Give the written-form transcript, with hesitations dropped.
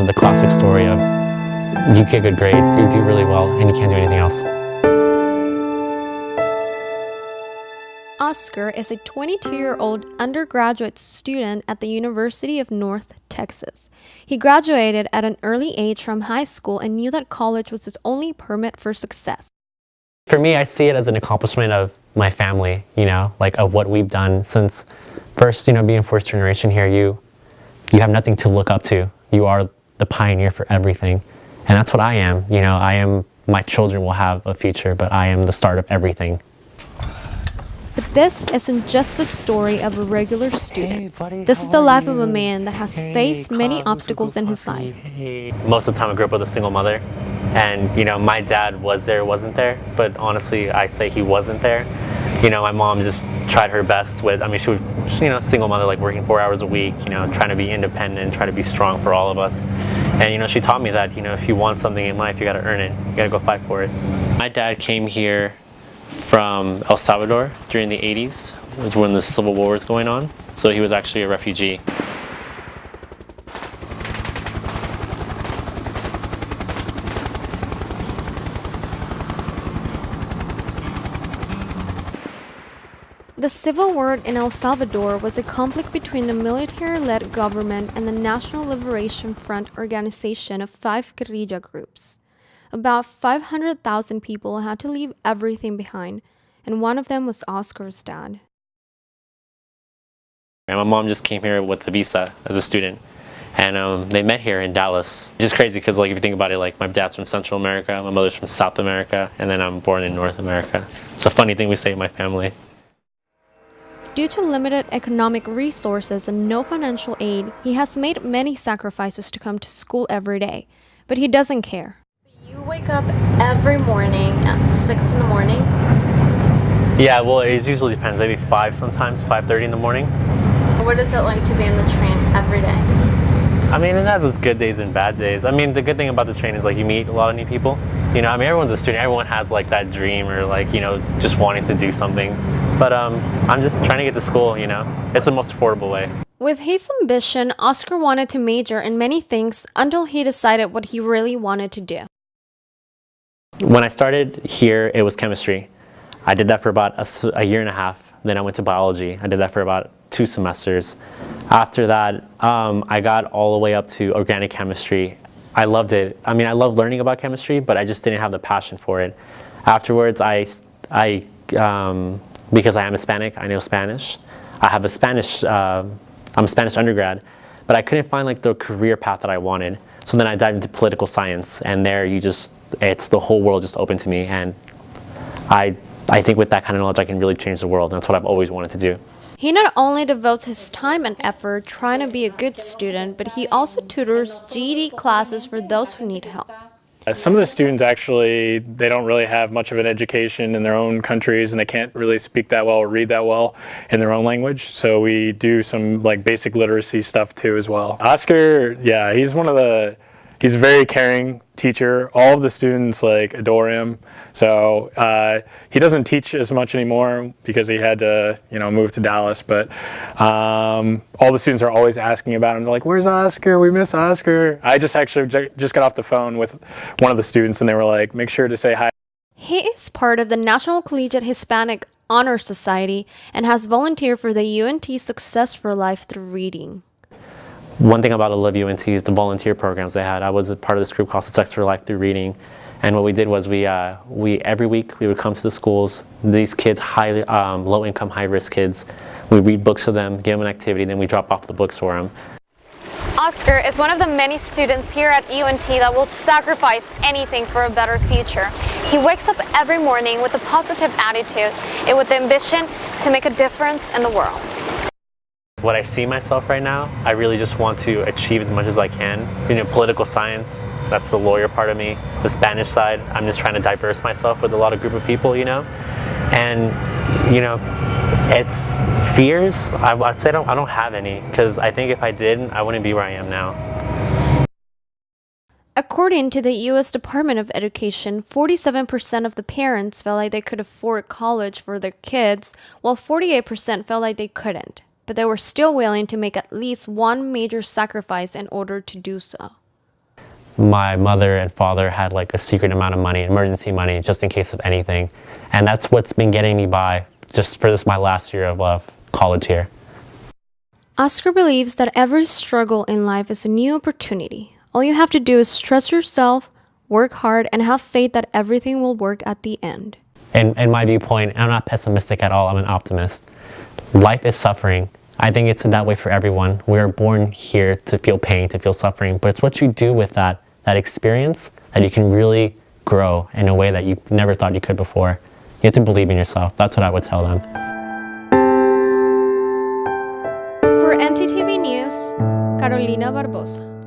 is the classic story of you get good grades, you do really well, and you can't do anything else. Oscar is a 22-year-old undergraduate student at the University of North Texas. He graduated at an early age from high school and knew that college was his only permit for success. For me, I see it as an accomplishment of my family, like of what we've done since first, being first generation here, you have nothing to look up to. You are the pioneer for everything. And that's what I am. My children will have a future, but I am the start of everything. But this isn't just the story of a regular student. This is the life of a man that has faced many obstacles in his life. Most of the time I grew up with a single mother, and my dad wasn't there, but honestly I say he wasn't there. My mom just tried her best with, she was, single mother, like working 4 hours a week, trying to be independent, trying to be strong for all of us. And she taught me that, if you want something in life, you gotta earn it, you gotta go fight for it. My dad came here from El Salvador during the 80s. It was when the Civil War was going on. So he was actually a refugee. The Civil War in El Salvador was a conflict between the military-led government and the National Liberation Front organization of 5 guerrilla groups. About 500,000 people had to leave everything behind, and one of them was Oscar's dad. And my mom just came here with a visa as a student, and they met here in Dallas. It's just crazy because, if you think about it, my dad's from Central America, my mother's from South America, and then I'm born in North America. It's a funny thing we say in my family. Due to limited economic resources and no financial aid, he has made many sacrifices to come to school every day, but he doesn't care. You wake up every morning at 6 in the morning? Yeah, well, it usually depends. Maybe 5 sometimes, 5:30 in the morning. What is it like to be in the train every day? It has its good days and bad days. The good thing about the train is you meet a lot of new people. Everyone's a student. Everyone has that dream or just wanting to do something. But I'm just trying to get to school, It's the most affordable way. With his ambition, Oscar wanted to major in many things until he decided what he really wanted to do. When I started here, it was chemistry. I did that for about a year and a half. Then I went to biology. I did that for about 2 semesters. After that, I got all the way up to organic chemistry. I loved it. I love learning about chemistry, but I just didn't have the passion for it. Afterwards, because I am Hispanic, I know Spanish. I have I'm a Spanish undergrad, but I couldn't find the career path that I wanted. So then I dived into political science, and there it's the whole world just open to me, and I think with that kind of knowledge I can really change the world. That's what I've always wanted to do. He not only devotes his time and effort trying to be a good student, but he also tutors GED classes for those who need help. Some of the students actually, they don't really have much of an education in their own countries, and they can't really speak that well or read that well in their own language. So we do some basic literacy stuff too as well. Oscar, yeah, he's a very caring teacher. All of the students adore him. So he doesn't teach as much anymore because he had to move to Dallas. But all the students are always asking about him. They're like, "Where's Oscar? We miss Oscar." I just got off the phone with one of the students, and they were like, "Make sure to say hi." He is part of the National Collegiate Hispanic Honor Society and has volunteered for the UNT Success for Life through reading. One thing about I Love UNT is the volunteer programs they had. I was a part of this group called Success for Life through Reading, and what we did was we every week we would come to the schools. These kids, low income, high risk kids, we read books to them, give them an activity, then we drop off the books for them. Oscar is one of the many students here at UNT that will sacrifice anything for a better future. He wakes up every morning with a positive attitude and with the ambition to make a difference in the world. What I see myself right now, I really just want to achieve as much as I can. Political science, that's the lawyer part of me. The Spanish side, I'm just trying to diverse myself with a lot of group of people, And, it's fears. I'd say I don't have any, because I think if I did, I wouldn't be where I am now. According to the U.S. Department of Education, 47% of the parents felt like they could afford college for their kids, while 48% felt like they couldn't. But they were still willing to make at least one major sacrifice in order to do so. my mother and father had like a secret amount of money, emergency money, just in case of anything. And that's what's been getting me by just for my last year of college here. Oscar believes that every struggle in life is a new opportunity. All you have to do is stress yourself, work hard, and have faith that everything will work at the end. In my viewpoint, I'm not pessimistic at all, I'm an optimist. Life is suffering. I think it's that way for everyone. We are born here to feel pain, to feel suffering, but it's what you do with that experience that you can really grow in a way that you never thought you could before. You have to believe in yourself. That's what I would tell them. For NTTV News, Carolina Barbosa.